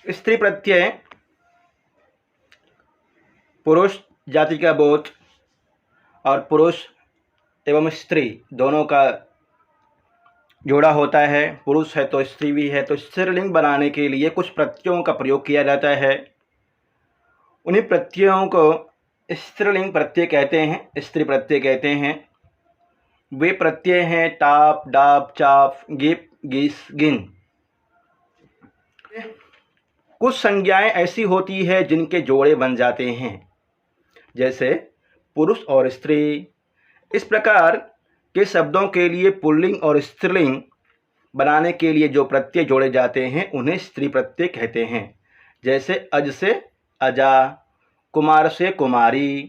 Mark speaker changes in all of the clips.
Speaker 1: स्त्री प्रत्यय पुरुष जाति का बोध और पुरुष एवं स्त्री दोनों का जोड़ा होता है। पुरुष है तो स्त्री भी है, तो स्त्रीलिंग बनाने के लिए कुछ प्रत्ययों का प्रयोग किया जाता है। उन्हीं प्रत्ययों को स्त्रीलिंग प्रत्यय कहते हैं, स्त्री प्रत्यय कहते हैं। वे प्रत्यय हैं टाप, डाप, चाप, गिप, गिस, गिन। कुछ संज्ञाएं ऐसी होती है जिनके जोड़े बन जाते हैं, जैसे पुरुष और स्त्री। इस प्रकार के शब्दों के लिए पुल्लिंग और स्त्रीलिंग बनाने के लिए जो प्रत्यय जोड़े जाते हैं उन्हें स्त्री प्रत्यय कहते हैं। जैसे अज से अजा, कुमार से कुमारी,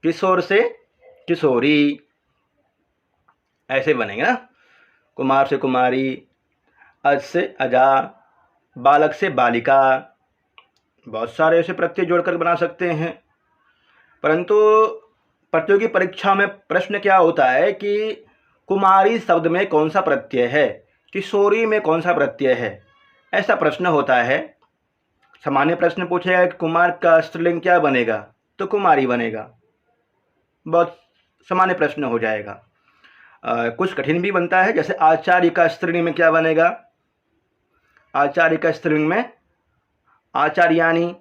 Speaker 1: किशोर से किशोरी, ऐसे बनेंगे ना। कुमार से कुमारी, अज से अजा, बालक से बालिका, बहुत सारे ऐसे प्रत्यय जोड़कर बना सकते हैं। परंतु प्रतियोगी परीक्षा में प्रश्न क्या होता है कि कुमारी शब्द में कौन सा प्रत्यय है, किशोरी में कौन सा प्रत्यय है, ऐसा प्रश्न होता है। सामान्य प्रश्न पूछेगा कि कुमार का स्त्रीलिंग क्या बनेगा, तो कुमारी बनेगा, बहुत सामान्य प्रश्न हो जाएगा। कुछ कठिन भी बनता है, जैसे आचार्य का स्त्रीलिंग में क्या बनेगा, आचार्य का स्त्रीलिंग में आचार्यानी।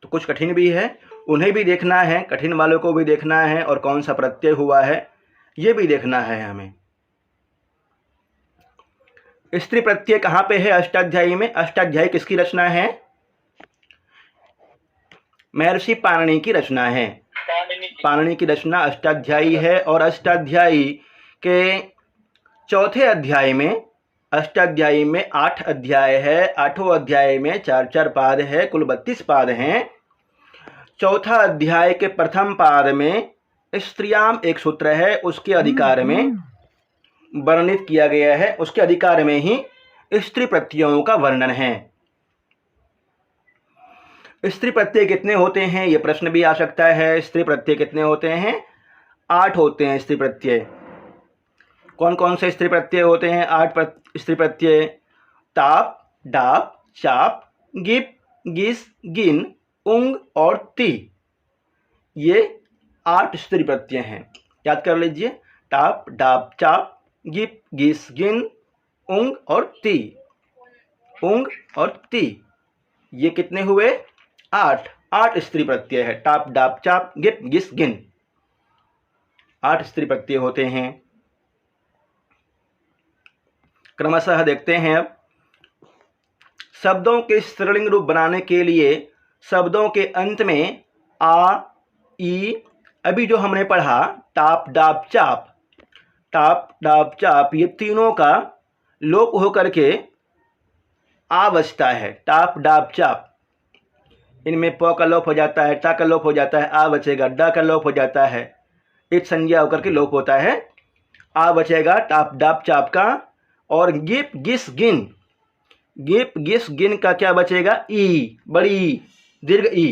Speaker 1: तो कुछ कठिन भी है, उन्हें भी देखना है, कठिन वालों को भी देखना है, और कौन सा प्रत्यय हुआ है ये भी देखना है हमें। स्त्री प्रत्यय कहाँ पे है अष्टाध्यायी में? अष्टाध्यायी किसकी रचना है? महर्षि पाणिनि की रचना है। पाणिनि की रचना अष्टाध्यायी है, और अष्टाध्यायी के चौथे अध्याय में, अष्टाध्यायी में 8 अध्याय है, 8वें अध्याय में 4-4 पाद है, कुल 32 पाद हैं। चौथा अध्याय के प्रथम पाद में स्त्रियाम एक सूत्र है, उसके अधिकार में वर्णित किया गया है, उसके अधिकार में ही स्त्री प्रत्ययों का वर्णन है। स्त्री प्रत्यय कितने होते हैं ये प्रश्न भी आ सकता है। स्त्री प्रत्यय कितने होते हैं? 8 होते हैं स्त्री प्रत्यय। कौन कौन से स्त्री प्रत्यय होते हैं? 8 स्त्री प्रत्यय। ताप, डाप, चाप, गिप, गिस, गिन, उंग और ती, ये 8 स्त्री प्रत्यय हैं। याद कर लीजिए, टाप, डाप, चाप, गिप, गिस, गिन, उंग और ती। उंग और ती, ये कितने हुए? 8 स्त्री प्रत्यय है। टाप, डाप, चाप, गिप, गिस, गिन, 8 स्त्री प्रत्यय होते हैं। क्रमशः देखते हैं अब। शब्दों के स्त्रीलिंग रूप बनाने के लिए शब्दों के अंत में आ, ई, अभी जो हमने पढ़ा टाप, डाप, चाप, टाप, डाप, चाप, ये तीनों का लोप होकर के आ बचता है। टाप, डाप, चाप, इनमें प का लोप हो जाता है, टा का लोप हो जाता है, आ बचेगा। डा का लोप हो जाता है, एक संज्ञा होकर के लोप होता है, आ बचेगा टाप, डाप, चाप का। और गिप, गिस, गिन, गिप, गिस, गिन का क्या बचेगा? ई, बड़ी ई, दीर्घ ई।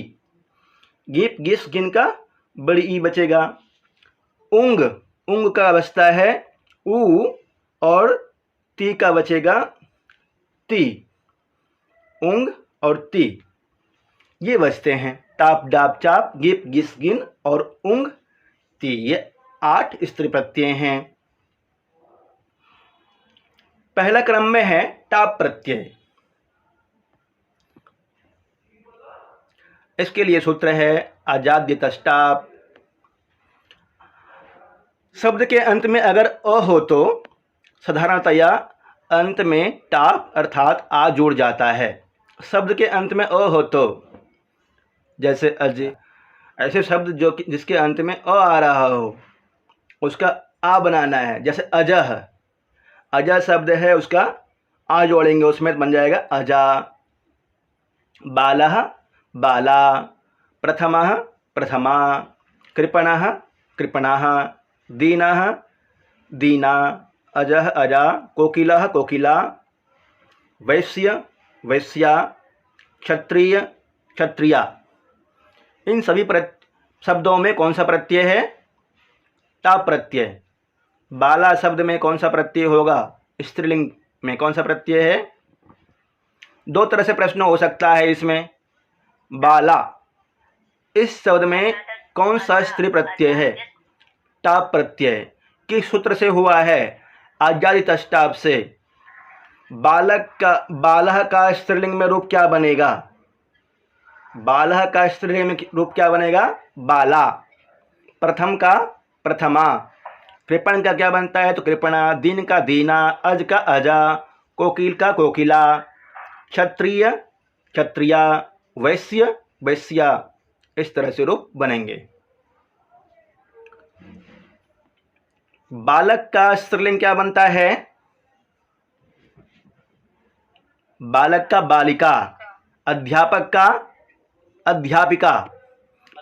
Speaker 1: गिप, गिस, गिन का बड़ी ई बचेगा। उंग, उंग का बचता है ऊ, और ती का बचेगा ती। उंग और ती, ये बचते हैं। टाप, डाप, चाप, गिप, गिस, गिन और उंग, ती, ये 8 स्त्री प्रत्यय हैं। पहला क्रम में है टाप प्रत्यय। इसके लिए सूत्र है अजाद्यतस्टाप। शब्द के अंत में अगर अ हो तो साधारणतया अंत में टाप अर्थात आ जुड़ जाता है। शब्द के अंत में अ हो तो, जैसे अज, ऐसे शब्द जो जिसके अंत में अ आ रहा हो उसका आ बनाना है। जैसे अजह, अजह शब्द है, उसका आ जोड़ेंगे, उसमें बन जाएगा अजा। बालः, बाला, प्रथमः, प्रथमा, कृपणः, कृपणाः, दीनः, दीना, अजः, अजा, कोकिलः, कोकिला, वैश्य, वैश्या, क्षत्रिय, क्षत्रिया। इन सभी शब्दों में कौन सा प्रत्यय है? टाप प्रत्यय। बाला शब्द में कौन सा प्रत्यय होगा? स्त्रीलिंग में कौन सा प्रत्यय है? दो तरह से प्रश्न हो सकता है इसमें। बाला, इस शब्द में कौन सा स्त्री प्रत्यय है? टाप प्रत्यय। किस सूत्र से हुआ है? आजादी तष्टाप से। बालह का स्त्रीलिंग में रूप क्या बनेगा? बालह का स्त्रीलिंग में रूप क्या बनेगा? बाला। प्रथम का प्रथमा। कृपण का क्या बनता है? तो कृपणा। दीन का दीना। अज का अजा। कोकिल का कोकिला। क्षत्रिय क्षत्रिया। वैश्य वैश्या। इस तरह से रूप बनेंगे। बालक का स्त्रीलिंग क्या बनता है? बालक का बालिका। अध्यापक का अध्यापिका।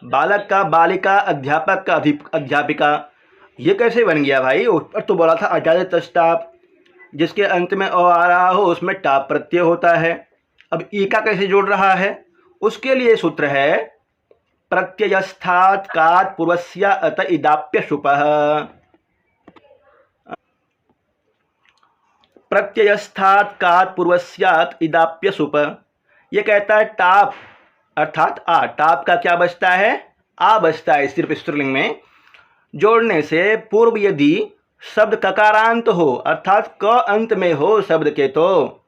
Speaker 1: बालक का बालिका, अध्यापक का अध्यापिका। ये कैसे बन गया भाई? उस पर तो बोला था आजादी तष्टाप, जिसके अंत में अ आ रहा हो उसमें टाप प्रत्यय होता है। अब ई का कैसे जोड़ रहा है? उसके लिए सूत्र है प्रत्ययस्थात् कात् पूर्वस्य अत इदाप्य शुपः। प्रत्ययस्थात् कात् पूर्वस्यात् इदाप्य शुप। ये कहता है टाप अर्थात आ। टाप का क्या बचता है? आ बचता है सिर्फ स्त्रीलिंग में। जोड़ने से पूर्व यदि शब्द ककारांत हो अर्थात क अंत में हो शब्द के तो,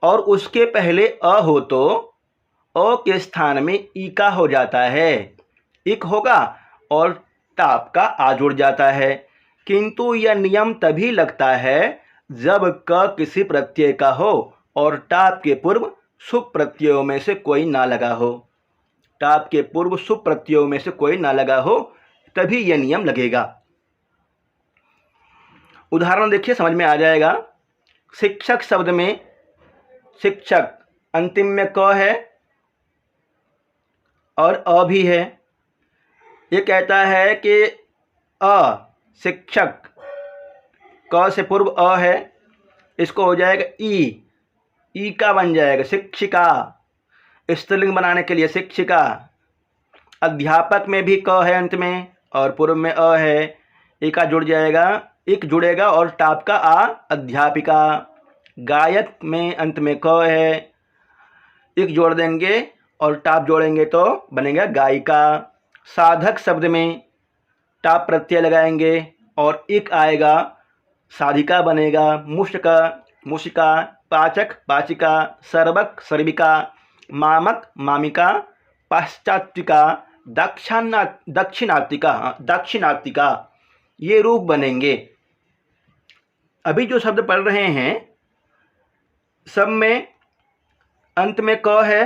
Speaker 1: और उसके पहले अ हो तो अ के स्थान में ई का हो जाता है। इक होगा और टाप का आ जुड़ जाता है। किंतु यह नियम तभी लगता है जब क किसी प्रत्यय का हो और टाप के पूर्व शुभ प्रत्ययों में से कोई ना लगा हो। टाप के पूर्व शुभ प्रत्ययों में से कोई ना लगा हो, तभी यह नियम लगेगा। उदाहरण देखिए, समझ में आ जाएगा। शिक्षक शब्द में शिक्षक अंतिम में क है और अ भी है। ये कहता है कि अ शिक्षक, क से पूर्व अ है, इसको हो जाएगा ई का बन जाएगा शिक्षिका। स्त्रीलिंग बनाने के लिए शिक्षिका। अध्यापक में भी क है अंत में और पूर्व में अ है, ई का जुड़ जाएगा, इक जुड़ेगा और टाप का आ, अध्यापिका। गायक में अंत में क है, इक जोड़ देंगे और टाप जोड़ेंगे तो बनेगा गायिका। साधक शब्द में टाप प्रत्यय लगाएंगे और इक आएगा, साधिका बनेगा। मुष्क मुशिका। पाचक पाचिका। सर्वक सर्विका। मामक मामिका। पाश्चात्तिका। दाक्षिणात्तिका। ये रूप बनेंगे। अभी जो शब्द पढ़ रहे हैं सब में अंत में क है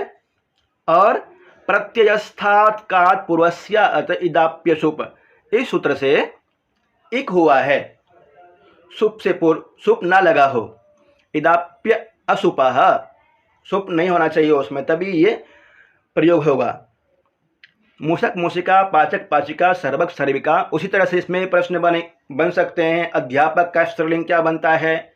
Speaker 1: और प्रत्ययस्थात् कात् पूर्वस्य अत इदाप्य शुप, इस सूत्र से इक हुआ है। सुप से पूर्व सुप ना लगा हो। इदाप्य अशुपः, सुप नहीं होना चाहिए उसमें, तभी ये प्रयोग होगा। मूषक मूषिका। पाचक पाचिका। सर्वक सर्विका। उसी तरह से इसमें प्रश्न बन सकते हैं। अध्यापक का स्त्रीलिंग क्या बनता है?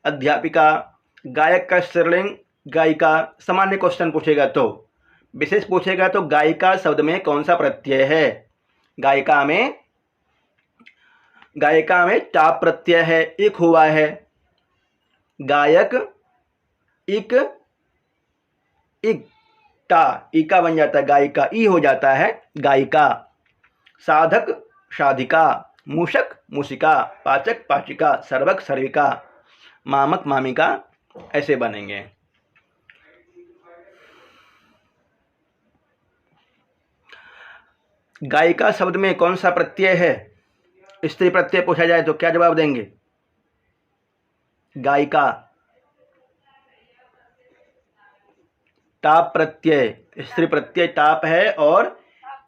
Speaker 1: अध्यापिका। गायक का स्त्रीलिंग गायिका। सामान्य क्वेश्चन पूछेगा तो, विशेष पूछेगा तो गायिका शब्द में कौन सा प्रत्यय है? गायिका में टाप प्रत्यय है, इक हुआ है। गायक इक टा, इका बन जाता है गायिका, ई हो जाता है गायिका। साधक साधिका। मूषक मूषिका। पाचक पाचिका। सर्वक सर्विका। मामक मामिका, ऐसे बनेंगे। गायिका शब्द में कौन सा प्रत्यय है? स्त्री प्रत्यय पूछा जाए तो क्या जवाब देंगे? गायिका। टाप प्रत्यय, स्त्री प्रत्यय टाप है और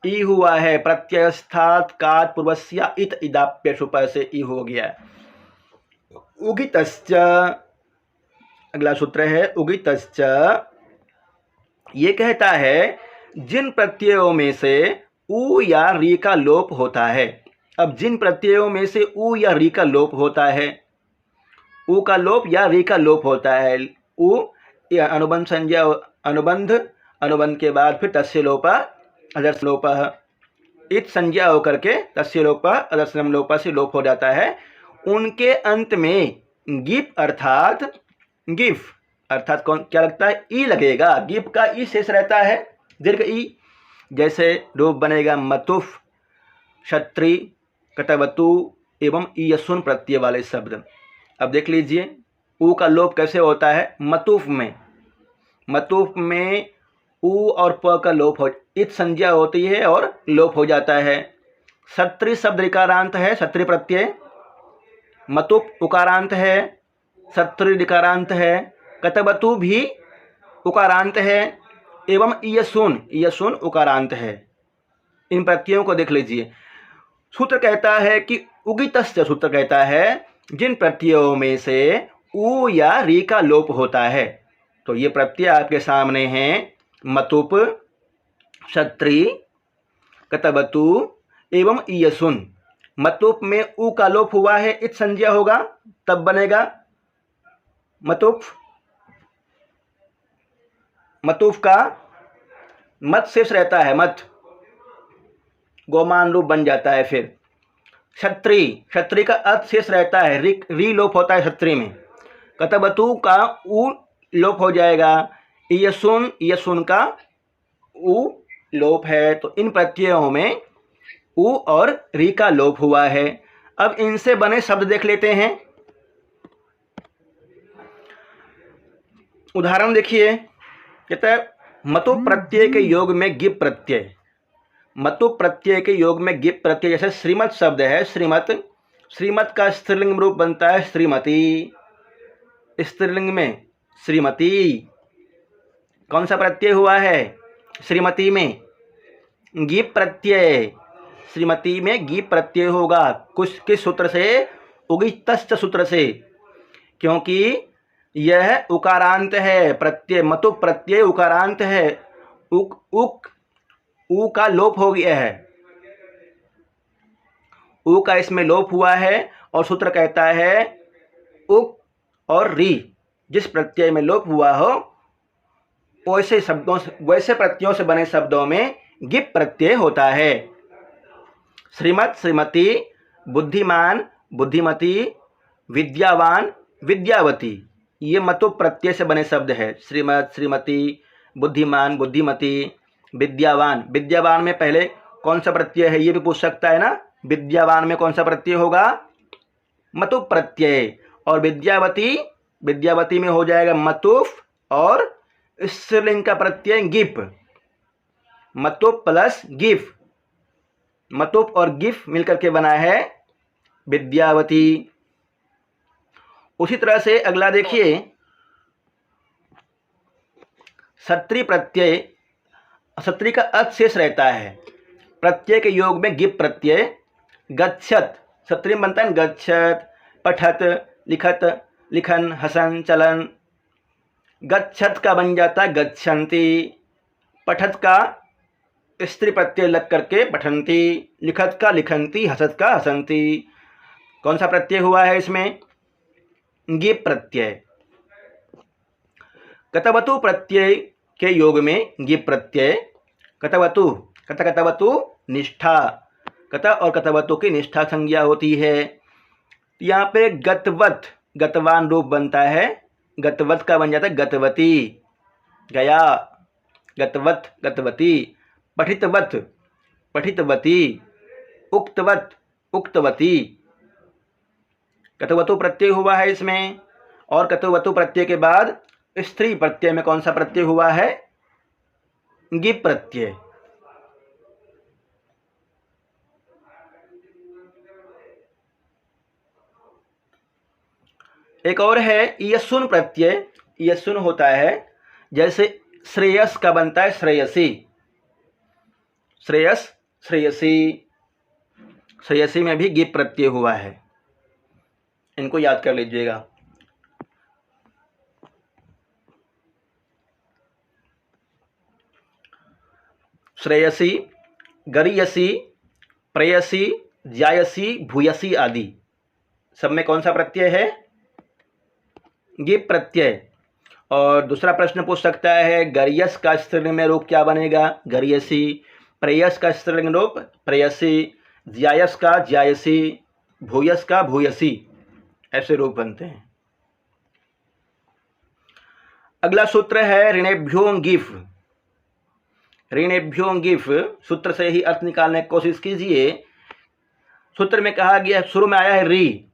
Speaker 1: ई हुआ है। प्रत्ययस्थात् कात् पूर्वस्य इत इदाप्य शुप से ई हो गया। उगितश्च, अगला सूत्र है उगितश्च। ये कहता है जिन प्रत्ययों में से उ या री का लोप होता है। अब जिन प्रत्ययों में से उ या री का लोप होता है, उ का लोप या री का लोप होता है। उ या अनुबंध संज्ञा, अनुबंध के बाद फिर तस्य लोप अदर्शन लोप, इत संज्ञा होकर के तस्य लोप अदर्शनम लोप से लोप हो जाता है। उनके अंत में गिफ अर्थात गिफ अर्थात कौन क्या लगता है, ई लगेगा, गिप का ई शेष रहता है, दीर्घ ई। जैसे रूप बनेगा मतुफ, क्षत्रि, कटवतु एवं ईयसुन प्रत्यय वाले शब्द। अब देख लीजिए ऊ का लोप कैसे होता है। मतुफ में ऊ और प का लोप हो, इत संज्ञा होती है और लोप हो जाता है। क्षत्रि शब्द ऋकारांत है, क्षत्रि प्रत्यय। मतुप उकारांत है, क्षत्रि ऋकारांत है। कटवतु भी उकारांत है एवं ईयसुन उकारांत है। इन प्रत्ययों को देख लीजिए। सूत्र कहता है कि उगितस्य, सूत्र कहता है जिन प्रत्ययों में से उ या री का लोप होता है। तो ये प्रत्यय आपके सामने हैं, मतुप, क्षत्रि, कटवतु एवं ईयसुन। मतुप में उ का लोप हुआ है, इत संज्ञा होगा, तब बनेगा मतुप। मतुप का मत शेष रहता है, मत गोमान रूप बन जाता है। फिर क्षत्रि का अत शेष रहता है, री लोप होता है क्षत्रि में। कटवतु का उ लोप हो जाएगा, ईयसुन का उ लोप है। तो इन प्रत्ययों में उ और री का लोप हुआ है। अब इनसे बने शब्द देख लेते हैं। उदाहरण देखिए, कहता है मतुप प्रत्यय के योग में गिप प्रत्यय। मतुप प्रत्यय के योग में गिप प्रत्यय, जैसे श्रीमत शब्द है, श्रीमत का स्त्रीलिंग रूप बनता है श्रीमती। स्त्रीलिंग में श्रीमती, कौन सा प्रत्यय हुआ है, श्रीमती में गिप प्रत्यय। श्रीमती में गिप प्रत्यय होगा, कुछ किस सूत्र से, उगितस्य सूत्र से, क्योंकि यह उकारांत है प्रत्यय। मतुप प्रत्यय उकारांत है, उ का लोप हो गया है, उ का इसमें लोप हुआ है। और सूत्र कहता है उक और री, जिस प्रत्यय में लोप हुआ हो वैसे शब्दों से, वैसे प्रत्ययों से बने शब्दों में गिप प्रत्यय होता है। श्रीमत, श्रीमती, बुद्धिमान, बुद्धिमती, विद्यावान, विद्यावती, ये मतुप प्रत्यय से बने शब्द है। श्रीमत, श्रीमती, बुद्धिमान, बुद्धिमती, विद्यावान। विद्यावान में पहले कौन सा प्रत्यय है, ये भी पूछ सकता है ना। विद्यावान में कौन सा प्रत्यय होगा, मतुप प्रत्यय। और विद्यावती में हो जाएगा मतुफ और स्त्रीलिंग का प्रत्यय गिप। मतुप प्लस गिफ, मतुप और गिफ मिलकर के बना है विद्यावती। उसी तरह से अगला देखिए, क्षत्रि प्रत्यय, क्षत्रि का अत शेष रहता है, प्रत्यय के योग में गिप प्रत्यय। गच्छत, क्षत्रि में बनता है गच्छत, पठत, लिखत, लिखन, हसन, चलन। गच्छत का बन जाता है गच्छन्ति, पठत का स्त्री प्रत्यय लग करके पठन्ति, लिखत का लिखन्ति, हसत का हसन्ति। कौन सा प्रत्यय हुआ है इसमें, गिप प्रत्यय। कटवतु प्रत्यय के योग में गिप प्रत्यय। कटवतु, कटवतु निष्ठा, कट और कटवतु की निष्ठा संज्ञा होती है। यहाँ पे गतवत, गतवान रूप बनता है, गतवत का बन जाता है गतवती, गया, गतवत, गतवती। पठितवत, पठितवती, उक्तवत, उक्तवती। कटवतु प्रत्यय हुआ है इसमें। और कटवतु प्रत्यय के बाद स्त्री प्रत्यय में कौन सा प्रत्यय हुआ है, गिप प्रत्यय। एक और है ईयसुन प्रत्यय। ईयसुन होता है, जैसे श्रेयस का बनता है श्रेयसी, श्रेयस, श्रेयसी। श्रेयसी में भी गिप प्रत्यय हुआ है, इनको याद कर लीजिएगा। श्रेयसी, गरीयसी, प्रेयसी, जायसी, भूयसी आदि सब में कौन सा प्रत्यय है, गिप प्रत्यय। और दूसरा प्रश्न पूछ सकता है, गरीयस का स्त्रीलिंग में रूप क्या बनेगा, गरीयसी। प्रेयस का स्त्रीलिंग रूप प्रेयसी, जायस का जायसी, भूयस का भूयसी। ऐसे रूप बनते हैं। अगला सूत्र है ऋणेभ्यो गिफ। ऋणेभ्यो गिफ सूत्र से ही अर्थ निकालने की कोशिश कीजिए। सूत्र में कहा गया, शुरू में आया है री,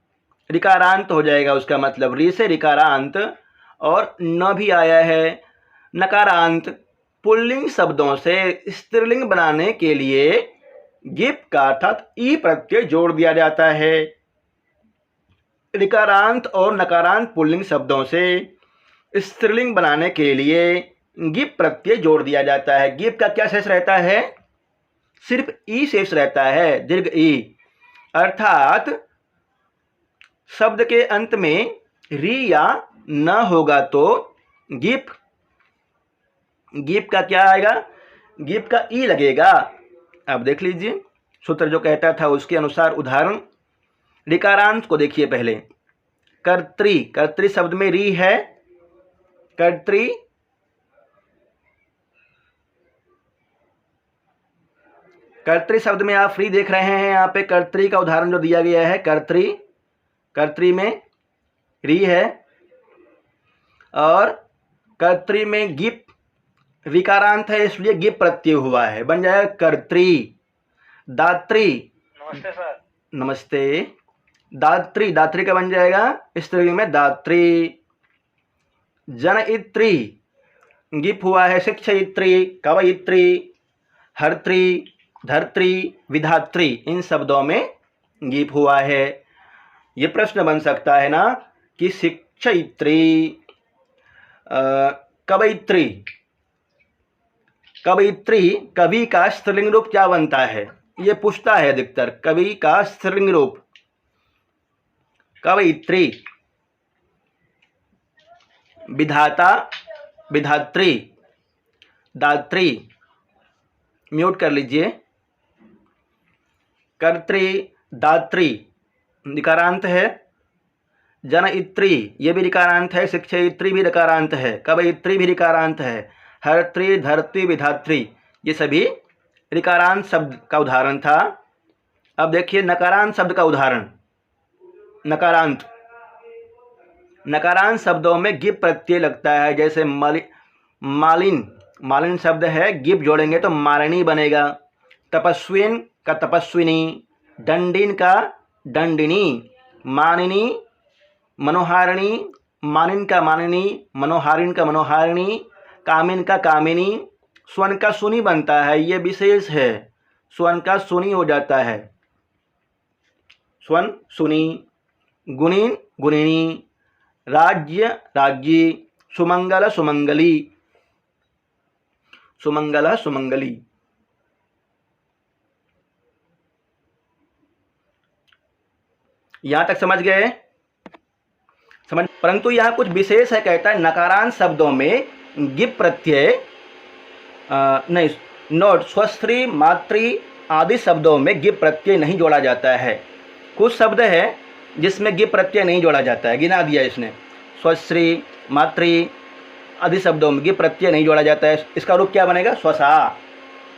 Speaker 1: ऋकारांत हो जाएगा उसका मतलब, री से ऋकारांत, और न भी आया है नकारांत। पुल्लिंग शब्दों से स्त्रीलिंग बनाने के लिए गिप का अर्थात ई प्रत्यय जोड़ दिया जाता है। ऋकारांत और नकारांत पुल्लिंग शब्दों से स्त्रीलिंग बनाने के लिए गिप प्रत्यय जोड़ दिया जाता है। गिप का क्या शेष रहता है? सिर्फ ई शेष रहता है, दीर्घ ई। अर्थात शब्द के अंत में री या न होगा तो गिप का क्या आएगा? गिप का ई लगेगा। अब देख लीजिए सूत्र जो कहता था उसके अनुसार उदाहरण। ऋकारांत को देखिए पहले। कर्त्री, कर्त्री शब्द में री है, कर्त्री। कर्त्री शब्द में आप री देख रहे हैं, यहाँ पे कर्त्री का उदाहरण जो दिया गया है, कर्त्री, कर्त्री में री है, और कर्त्री में गिप ऋकारांत है, इसलिए गिप प्रत्यय हुआ है, बन जाएगा कर्त्री। दात्री,
Speaker 2: नमस्ते सर।
Speaker 1: नमस्ते। दात्री, दात्री का बन जाएगा स्त्रीलिंग में दात्री। जनयित्री, गिप हुआ है, शिक्षयित्री, कवयित्री, हर्त्री, धर्त्री, विधात्री, इन शब्दों में गिप हुआ है। ये प्रश्न बन सकता है ना कि शिक्षयित्री, कवयित्री, कवयित्री, कवि का स्त्रीलिंग रूप क्या बनता है? ये पूछता है अधिकतर, कवि का स्त्रीलिंग रूप। कवयित्री। विधाता, विधात्री, दात्री, म्यूट कर लीजिए। कर्त्री, दात्री, ऋकारांत है। जनयित्री, ये भी ऋकारांत है। शिक्षयित्री भी ऋकारांत है। कवयित्री भी ऋकारांत है। हर्त्री, धर्त्री, विधात्री, ये सभी ऋकारांत शब्द का उदाहरण था। अब देखिए नकारांत शब्द का उदाहरण। नकारांत, नकारांत शब्दों में गिप प्रत्यय लगता है, जैसे मालिन, मालिन शब्द है, गिप जोड़ेंगे तो मालिनी बनेगा। तपस्विन का तपस्विनी, दंडिन का दंडिनी, मानिनी, मनोहारिणी, मानिन का मानिनी, मनोहारिण का मनोहारिणी, कामिन का कामिनी। स्वर्ण का सुनी बनता है, ये विशेष है, स्वर्ण का सुनी हो जाता है, स्वर्ण सुनी। गुणीन, गुणिनी, राज्य, राज्यी, सुमंगल, सुमंगली, सुमंगल, सुमंगली। यहां तक समझ गए? समझ। परंतु यहां कुछ विशेष है, कहता है नकारांत शब्दों में गिप प्रत्यय नहीं, नोट, स्वस्त्री, मातृ आदि शब्दों में गिप प्रत्यय नहीं जोड़ा जाता है। कुछ शब्द है जिसमें गिप प्रत्यय नहीं जोड़ा जाता है, गिना दिया इसने। स्वस्त्री, मातृ आदि शब्दों में गिप प्रत्यय नहीं जोड़ा जाता है। इसका रूप क्या बनेगा? स्वसा।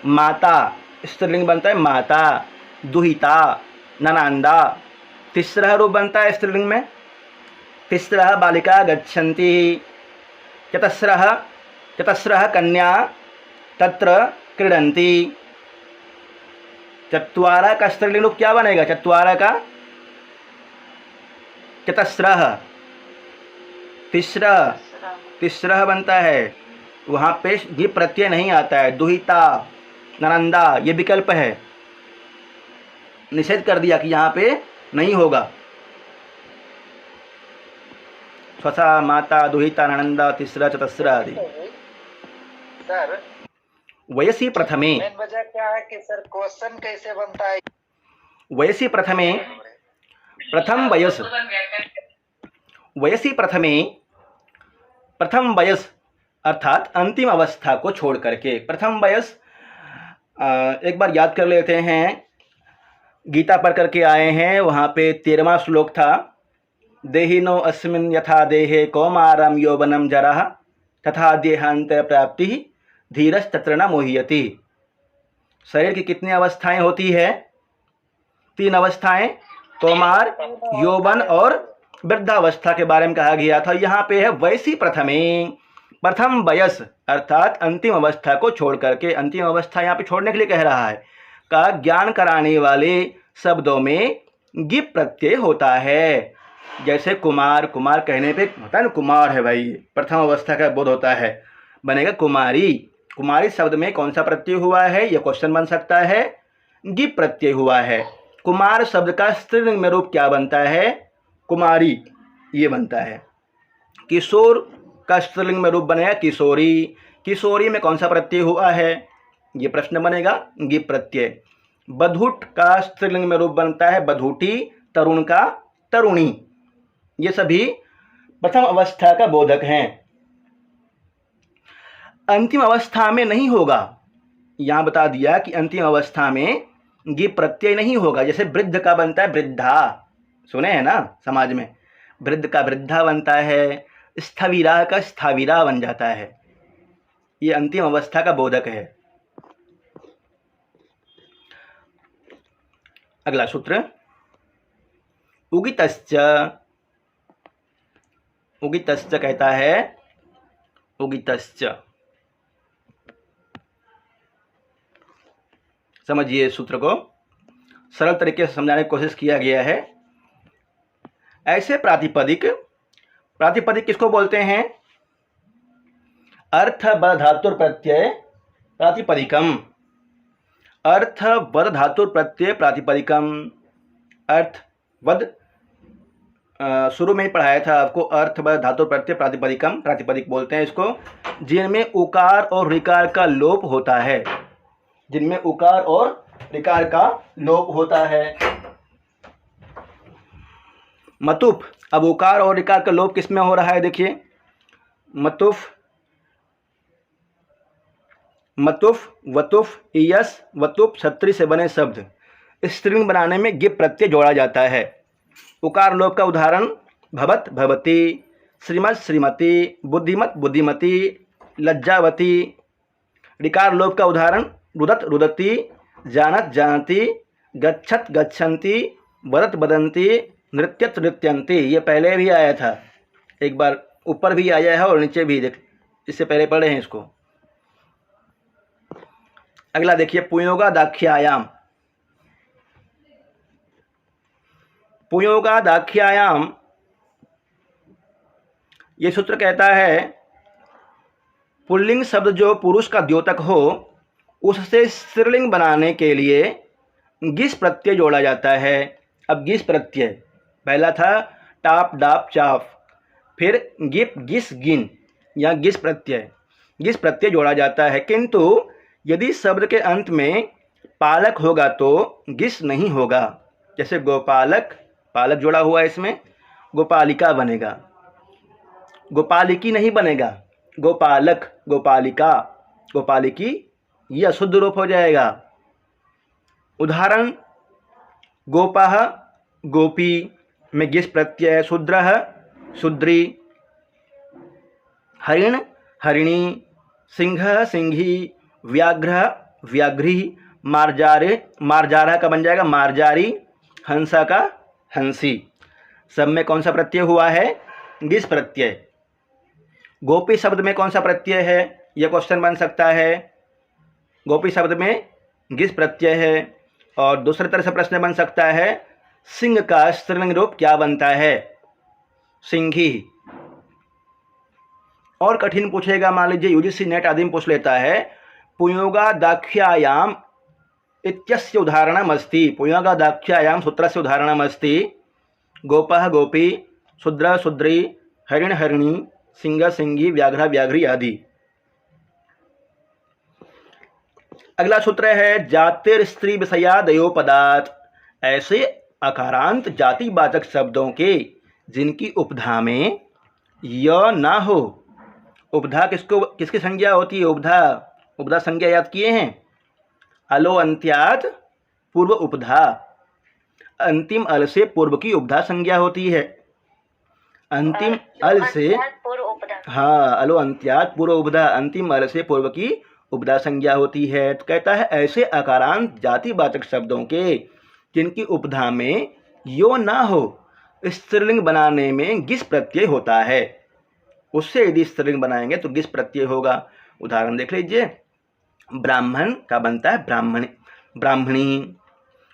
Speaker 1: माता, स्त्रीलिंग बनता है माता। दुहिता, ननांदा। तीसरा रूप बनता है स्त्रीलिंग में, तिस्रः बालिका गच्छन्ति। चतस्रः, चतस्रः कन्या तत्र क्रीडन्ति। चत्वारः का स्त्रीलिंग रूप क्या बनेगा? चत्वारः का चतस्रः। तिस्रः, तिस्रः बनता है, वहाँ पे गिप प्रत्यय नहीं आता है। दुहिता, ननंदा, ये विकल्प है, निषेध कर दिया कि यहाँ पे नहीं होगा। स्वसा, माता, दुहिता, ननंदा, तिस्रा, चतस्रा आदि।
Speaker 2: सर
Speaker 1: वयसी प्रथमे,
Speaker 2: मेन वजह क्या है कि सर क्वेश्चन कैसे बनता है?
Speaker 1: वयसी प्रथमे, प्रथम वयस, वयसी प्रथमे, प्रथम वयस अर्थात अंतिम अवस्था को छोड़ करके। प्रथम वयस एक बार याद कर लेते हैं, गीता पढ़ करके आए हैं, वहाँ पे 13वां श्लोक था। देहिनो अस्मिन् यथा देहे कौमारम यौवनम जरः तथा देहांत प्राप्ति धीरस्तत्र न मोह्यति। शरीर की कितनी अवस्थाएं होती है? 3 अवस्थाएं, कौमार, यौवन और वृद्धावस्था के बारे में कहा गया था। यहाँ पे है वैसी प्रथमे, प्रथम वयस अर्थात अंतिम अवस्था को छोड़ करके, अंतिम अवस्था यहाँ पे छोड़ने के लिए कह रहा है, का ज्ञान कराने वाले शब्दों में गिप प्रत्यय होता है। जैसे कुमार, कुमार कहने पे होता है ना, कुमार है भाई, प्रथम अवस्था का बोध होता है, बनेगा कुमारी। कुमारी शब्द में कौन सा प्रत्यय हुआ है, यह क्वेश्चन बन सकता है, गिप प्रत्यय हुआ है। कुमार शब्द का स्त्रीलिंग में रूप क्या बनता है, कुमारी, ये बनता है। किशोर का स्त्रीलिंग में रूप बनेगा किशोरी। किशोरी में कौन सा प्रत्यय हुआ है, ये प्रश्न बनेगा गिप प्रत्यय। बधुट का स्त्रीलिंग में रूप बनता है बधुटी, तरुण का तरुणी। ये सभी प्रथम अवस्था का बोधक हैं। अंतिम अवस्था में नहीं होगा, यहाँ बता दिया कि अंतिम अवस्था में गिप प्रत्यय नहीं होगा। जैसे वृद्ध का बनता है वृद्धा, सुने हैं ना समाज में, वृद्ध का वृद्धा बनता है, स्थविरा का स्थाविरा बन जाता है। ये अंतिम अवस्था का बोधक है। अगला सूत्र, उगितश्च। उगितश्च कहता है, उगितश्च, समझिए सूत्र को, सरल तरीके से समझाने की कोशिश किया गया है। ऐसे प्रातिपदिक, प्रातिपदिक किसको बोलते हैं, अर्थ बद धातुर प्रत्यय प्रातिपदिकम। अर्थ बद धातुर प्रत्यय प्रातिपदिकम। अर्थ बद शुरू में ही पढ़ाया था आपको, अर्थ बद धातुर प्रत्यय प्रातिपदिकम, प्रातिपदिक बोलते हैं इसको, जिनमें उकार और ऋकार का लोप होता है, जिनमें उकार और ऋकार का लोप होता है। मतुफ, अब उकार और ऋकार का लोप किस में हो रहा है, देखिए, मतुफ, मतुफ, वतुफ, ईयस, वतुप, छत्री से बने शब्द स्त्रीलिंग बनाने में गिप प्रत्यय जोड़ा जाता है। उकार लोप का उदाहरण भवत भवती, श्रीमत श्रीमती, बुद्धिमत बुद्धिमती, लज्जावती। ऋकार लोप का उदाहरण रुदत रुदती, जानत जानती, गच्छत गच्छन्ति, वदत वदन्ति, नृत्यत नृत्यन्ति। ये पहले भी आया था, एक बार ऊपर भी आया है और नीचे भी, देख इससे पहले पढ़े हैं इसको। अगला देखिए, पुयोगादाख्यायाम। पुयोगादाख्यायाम, ये सूत्र कहता है, पुल्लिंग शब्द जो पुरुष का द्योतक हो उससे स्त्रीलिंग बनाने के लिए गिस प्रत्यय जोड़ा जाता है। अब गिस प्रत्यय पहला था टाप डाप चाफ, फिर गिप गिस गिन, या गिस प्रत्यय जोड़ा जाता है। किंतु यदि शब्द के अंत में पालक होगा तो गिस नहीं होगा। जैसे गोपालक, पालक जोड़ा हुआ है इसमें, गोपालिका बनेगा, गोपालिकी नहीं बनेगा, गोपालक, गोपालिका, गोपालिकी, ये अशुद्ध रूप हो जाएगा। उदाहरण, गोपाह गोपी में गिस प्रत्यय, शूद्रः शूद्री, हरिण हरिणी, सिंह सिंही, व्याघ्र व्याघ्री, मार्जारे मार्जारा का बन जाएगा मार्जारी, हंसा का हंसी। सब में कौन सा प्रत्यय हुआ है, गिस प्रत्यय। गोपी शब्द में कौन सा प्रत्यय है, यह क्वेश्चन बन सकता है। गोपी शब्द में गिस प्रत्यय है। और दूसरी तरह से प्रश्न बन सकता है, सिंह का स्त्रीलिंग रूप क्या बनता है, सिंही। और कठिन पूछेगा, मान लीजिए यूजीसी नेट आदि में पूछ लेता है, पुयोगादाख्यायाम इत्यस्य उदाहरणमस्ति। पुयोगादाख्यायाम सूत्रस्य उदाहरणमस्ति गोपः गोपी, शूद्र शूद्री, हरिण हरिणी, सिंह सिंही, व्याघ्र व्याघ्री आदि। अगला सूत्र है, जातिर स्त्री विषयादयो पदार्थ। ऐसे अकारांत जातिवाचक शब्दों के जिनकी उपधा में य ना हो। उपधा किसको, किसकी संज्ञा होती है, उपधा, उपधा संज्ञा याद किए हैं, अलो अंत्यात पूर्व उपधा। अंतिम अल से पूर्व की उपधा संज्ञा होती है। अंतिम अल से, हाँ, अलो अंत्यात पूर्व उपधा, अंतिम अल से पूर्व की उपधा संज्ञा होती है। तो कहता है, ऐसे अकारांत जातिवाचक शब्दों के जिनकी उपधा में यो ना हो, स्त्रीलिंग बनाने में गिस प्रत्यय होता है। उससे यदि स्त्रीलिंग बनाएंगे तो गिस प्रत्यय होगा। उदाहरण देख लीजिए, ब्राह्मण का बनता है ब्राह्मणी, ब्राह्मणी।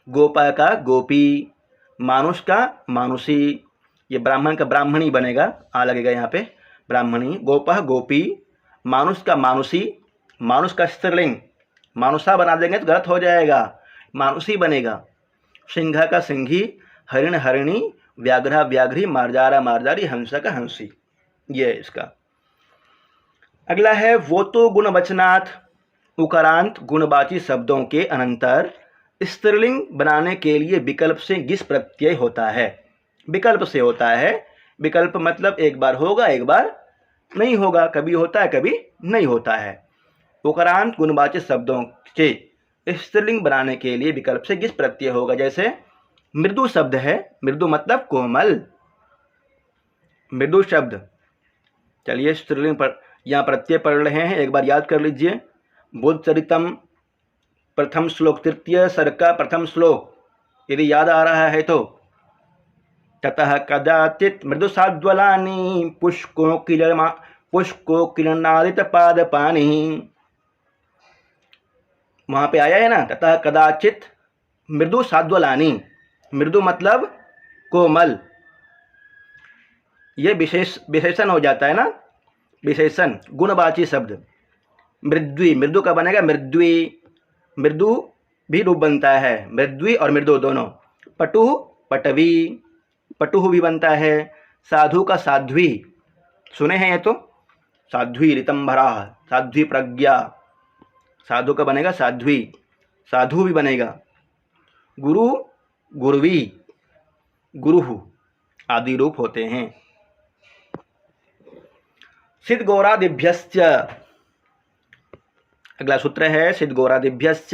Speaker 1: गोपा का गोपी, मानुष का मानुषी। ये ब्राह्मण का ब्राह्मणी बनेगा, आ लगेगा यहाँ पे, ब्राह्मणी। गोपा गोपी, मानुष का मानुषी, मानुष का स्त्रीलिंग मानुषा बना देंगे तो गलत हो जाएगा, मानुषी बनेगा। सिंह का सिंघी, हरिण हरिणी, व्याघ्रा व्याघ्री, मार्जारा मार्जारी, हंस का हंसी। ये है इसका। अगला है वो तो गुणवचनात् उकारांत गुणवाची शब्दों के अनंतर स्त्रीलिंग बनाने के लिए विकल्प से गिस प्रत्यय होता है। विकल्प से होता है, विकल्प मतलब एक बार होगा एक बार नहीं होगा, कभी होता है कभी नहीं होता है। उकारांत गुणवाची शब्दों के स्त्रीलिंग बनाने के लिए विकल्प से गिस प्रत्यय होगा। जैसे मृदु शब्द है, मृदु मतलब कोमल, मृदु शब्द। चलिए स्त्रीलिंग पर यहाँ प्रत्यय पढ़ रहे हैं, एक बार याद कर लीजिए। बोधचरितम प्रथम श्लोक, तृतीय सर्ग का प्रथम श्लोक, यदि याद आ रहा है तो। ततः कदाचित मृदु साज्वलानि पुष्को किरणादित पादपानि। वहाँ पे आया है ना, ततः कदाचित मृदु साज्वलानि। मृदु मतलब कोमल, ये विशेषण हो जाता है ना, विशेषण गुणवाची शब्द। मृद्वी, मृदु का बनेगा मृद्वी, मृदु भी रूप बनता है, मृद्वी और मृदु दोनों। पटु पटवी, पटुह भी बनता है। साधु का साध्वी, सुने हैं ये तो, साध्वी ऋतंभरा, साध्वी प्रज्ञा, साधु का बनेगा साध्वी, साधु भी बनेगा। गुरु गुरवी, गुरुहु आदि रूप होते हैं। सिद्ध गौरादिभ्यश्च, अगला सूत्र है सिद्ध गौरादिभ्यश्च।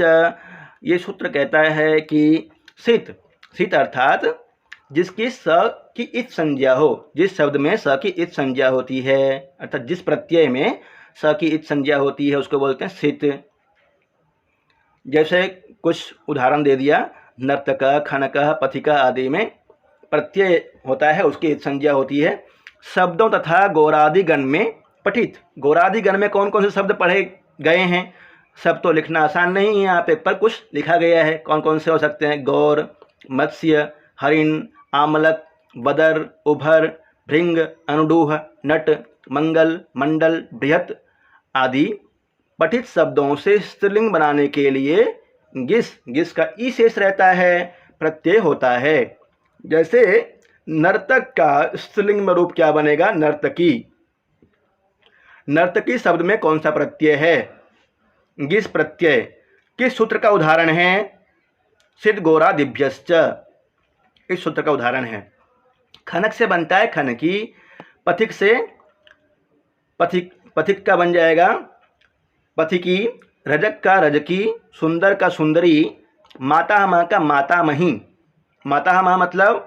Speaker 1: ये सूत्र कहता है कि सित, सित अर्थात जिसकी स की इत संज्ञा हो, जिस शब्द में स की इत संज्ञा होती है, अर्थात जिस प्रत्यय में स की इत संज्ञा होती है उसको बोलते हैं सित। जैसे कुछ उदाहरण दे दिया, नर्तक, खनक, पथिका आदि में प्रत्यय होता है, उसकी इत संज्ञा होती है। शब्दों तथा गौरादि गण में पठित, गौरादि गण में कौन कौन से शब्द पढ़े गए हैं, सब तो लिखना आसान नहीं है यहाँ पे, पर कुछ लिखा गया है। कौन कौन से हो सकते हैं? गौर, मत्स्य, हरिण, आमलक, बदर, उभर, भृंग, अनुडूह, नट, मंगल, मंडल, बृहत आदि पठित शब्दों से स्त्रीलिंग बनाने के लिए गिस, गिस का ई शेष रहता है, प्रत्यय होता है। जैसे नर्तक का स्त्रीलिंग में रूप क्या बनेगा? नर्तकी। नर्तकी शब्द में कौन सा प्रत्यय है? गिस प्रत्यय। किस सूत्र का उदाहरण है? सिद्ध गौरादिभ्यश्च, इस सूत्र का उदाहरण है। खनक से बनता है खनकी, पथिक से पथिक, पथिक का बन जाएगा पथिकी, रजक का रजकी, सुंदर का सुंदरी, मातामह का मातामही। मातामह मतलब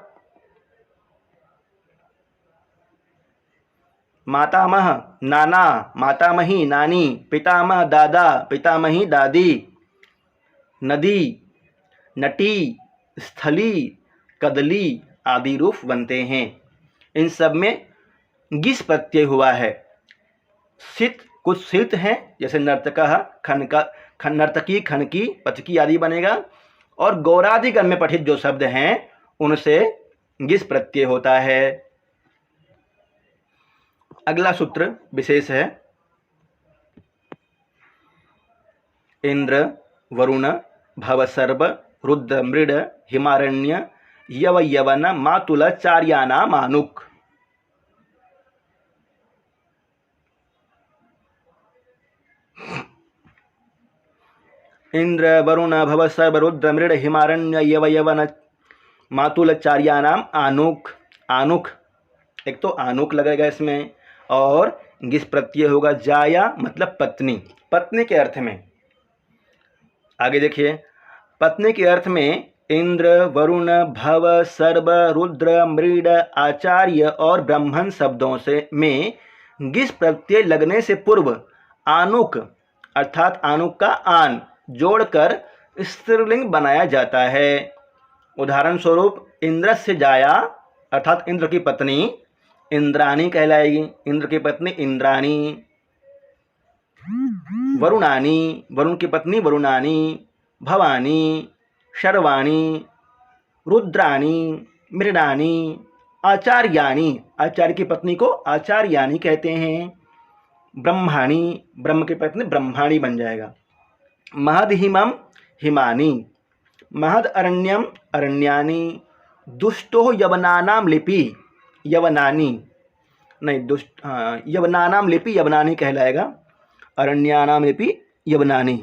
Speaker 1: मातामह नाना, मातामही नानी, पितामह दादा, पितामही दादी। नदी, नटी, स्थली, कदली आदि रूप बनते हैं। इन सब में गिस प्रत्यय हुआ है। सित, कुछ सित हैं जैसे नर्तकः, खनका, नर्तकी, खनकी, पथकी आदि बनेगा। और गौरादिगण में पठित जो शब्द हैं उनसे गिस प्रत्यय होता है। अगला सूत्र विशेष है। इंद्र, वरुण, भवसर्व, रुद्र, मृड, हिमारण्य, यव यवन, मातुल चार्यानाम आनुक। इंद्र, वरुण, भवसर्व, रुद्र, मृड, हिमारण्य, यव यवन, मातुल चार्यानाम आनुक। आनुक, एक तो आनुक लगेगा इसमें और गिस प्रत्यय होगा। जाया मतलब पत्नी, पत्नी के अर्थ में। आगे देखिए, पत्नी के अर्थ में इंद्र, वरुण, भव, सर्व, रुद्र, मृड, आचार्य और ब्राह्मण शब्दों से में गिस प्रत्यय लगने से पूर्व आनुक अर्थात आनुक का आन जोड़कर स्त्रीलिंग बनाया जाता है। उदाहरण स्वरूप इंद्र से जाया अर्थात इंद्र की पत्नी, इंद्राणी कहलाएगी, इंद्र की पत्नी इंद्राणी। वरुणानी, वरुण की पत्नी वरुणानी। भवानी, शर्वाणी, रुद्राणी, मृडानी। आचार्याणी, आचार्य की पत्नी को आचार्याणी कहते हैं। ब्रह्माणी, ब्रह्म की पत्नी ब्रह्माणी बन जाएगा। महद हिमम हिमानी। महद अरण्यम अरण्यानी। दुष्टो यवनानाम लिपि यवनानी, नहीं दुष्ट, हाँ यवनानाम लिपि यवनानी कहलाएगा। अरण्यानाम लिपि यवनानी,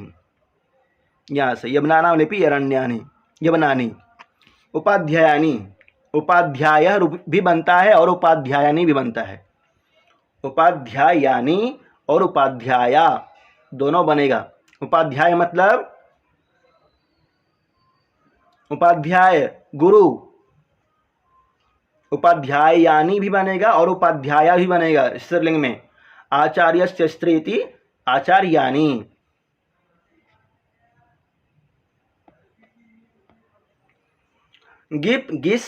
Speaker 1: यहाँ से यवनानाम लिपि अरण्यानी यवनानी। उपाध्यायानी, उपाध्याय भी बनता है और उपाध्यायानी भी बनता है। उपाध्यायानी और उपाध्याया दोनों बनेगा। उपाध्याय मतलब उपाध्याय गुरु, उपाध्यायानी भी बनेगा और उपाध्याया भी बनेगा स्त्रीलिंग में। आचार्यस्य स्त्री इति आचार्यानी। गिप गिस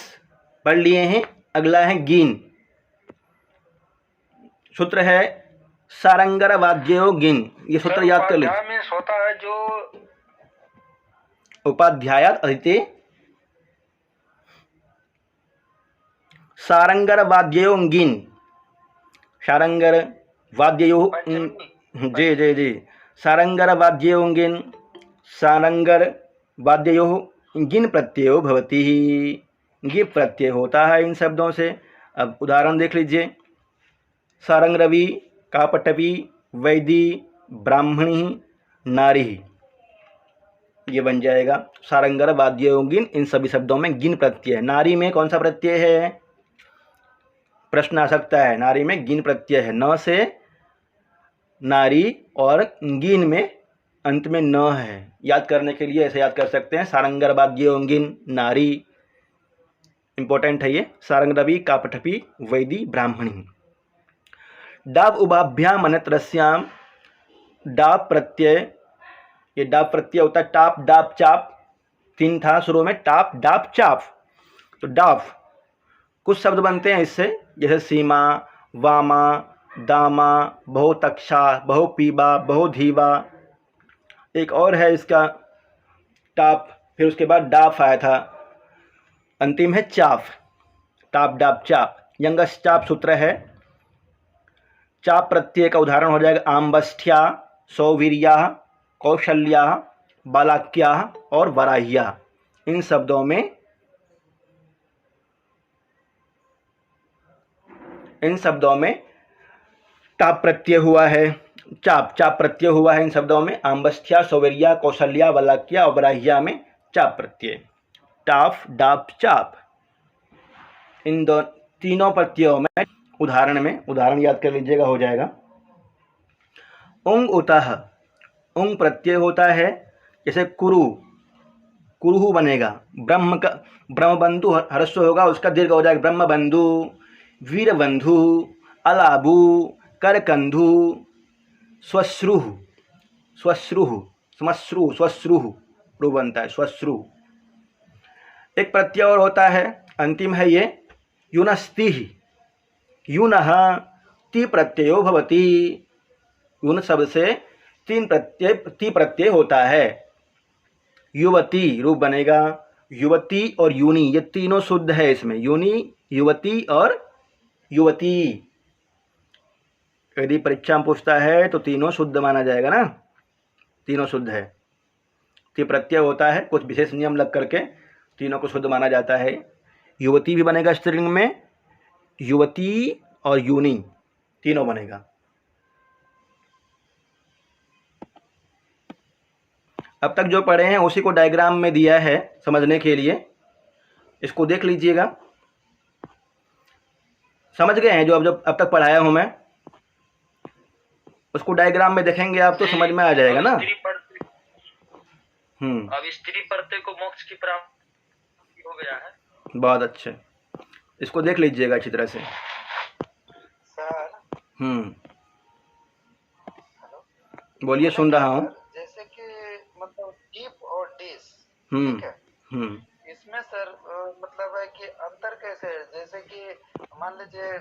Speaker 1: पढ़ लिए हैं। अगला है गिन। सूत्र है सारंगर वाद्यो गिन। ये सूत्र याद कर लीजिए।
Speaker 2: में होता है जो
Speaker 1: उपाध्यायात अदिते सारंगर वाद्यो गिन। सारंगर वाद्यो जी जी जी सारंगर वाद्यो गिन। सारंगर वाद्यो गिन प्रत्ययो भवति। गिप प्रत्यय होता है इन शब्दों से। अब उदाहरण देख लीजिए। सारंगरवी, कापटवी, वैदी, ब्राह्मणी, नारी, ये बन जाएगा सारंगर वाद्यो गिन। इन सभी शब्दों में गिन प्रत्यय है। नारी में कौन सा प्रत्यय है, प्रश्न आ सकता है। नारी में गिन प्रत्यय है, न से नारी, और गिन में अंत में न है। याद करने के लिए ऐसे याद कर सकते हैं, सारंगर वाद्यो गिन नारी, इंपॉर्टेंट है ये। सारंगरवी, कापटवी, वैदी, ब्राह्मणी। डाब उभाभ्याम अनत्रस्याम, डाब प्रत्यय, ये डाब प्रत्यय होता है। टाप डाप चाप, तीन था शुरू में, टाप डाप चाप। तो डाब कुछ शब्द बनते हैं इससे, जैसे सीमा, वामा, दामा, बहुतक्षा, बहुपीबा, बहुधीवा। एक और है इसका टाप, फिर उसके बाद डाफ आया था, अंतिम है चाप। टाप डाप चाप, यंगस चाप सूत्र है। चाप प्रत्यय का उदाहरण हो जाएगा आम्बस्थ्या, सौवीर्या, कौशल्या, बालाक्या और वराह्या। इन शब्दों में टाप प्रत्यय हुआ है। चाप चाप प्रत्यय हुआ है इन शब्दों में। आम्बस्थ्या, सौवीर्या, कौशल्या, बालाक्या और वराह्या में चाप प्रत्यय। टाप डाप चाप, इन तीनों प्रत्ययों में उदाहरण याद कर लीजिएगा, हो जाएगा। उंग उतः, उंग प्रत्यय होता है, जैसे कुरु, कुरुहु बनेगा। ब्रह्म का ब्रह्मबंधु ह्रस्व होगा, उसका दीर्घ हो जाएगा ब्रह्मबंधु। वीरबंधु, अलाबु, करकंधु, स्वश्रुः, स्वश्रुः, श्मश्रु, स्वश्रुः रू बनता है, स्वश्रु। एक प्रत्यय और होता है, अंतिम है ये, युनस्तिः। यूनः ति प्रत्ययो भवति। यून शब्द से ती प्रत्यय होता है। युवती रूप बनेगा। युवती और यूनी, ये तीनों शुद्ध है इसमें। यूनी, युवती और युवती। यदि परीक्षा में पूछता है तो तीनों शुद्ध माना जाएगा ना, तीनों शुद्ध है। ती प्रत्यय होता है, कुछ विशेष नियम लग करके तीनों को शुद्ध माना जाता है। युवती भी बनेगा स्त्रीलिंग में, युवती और यूनी तीनों बनेगा। अब तक जो पढ़े हैं उसी को डायग्राम में दिया है समझने के लिए, इसको देख लीजिएगा। समझ गए हैं जो अब तक पढ़ाया हूं मैं, उसको डायग्राम में देखेंगे आप तो समझ में आ जाएगा ना।
Speaker 2: अब स्त्री प्रत्यय को मोक्ष की प्राप्ति हो गया है।
Speaker 1: बहुत अच्छे, इसको देख लीजिएगा अच्छी तरह से।
Speaker 2: सर
Speaker 1: बोलिए, सुन रहा हूँ।
Speaker 2: जैसे कि मतलब डीप और डिस,
Speaker 1: हम्म
Speaker 2: ठीक है,
Speaker 1: हम्म
Speaker 2: इसमें सर मतलब है कि अंतर कैसे है? जैसे कि मान लीजिए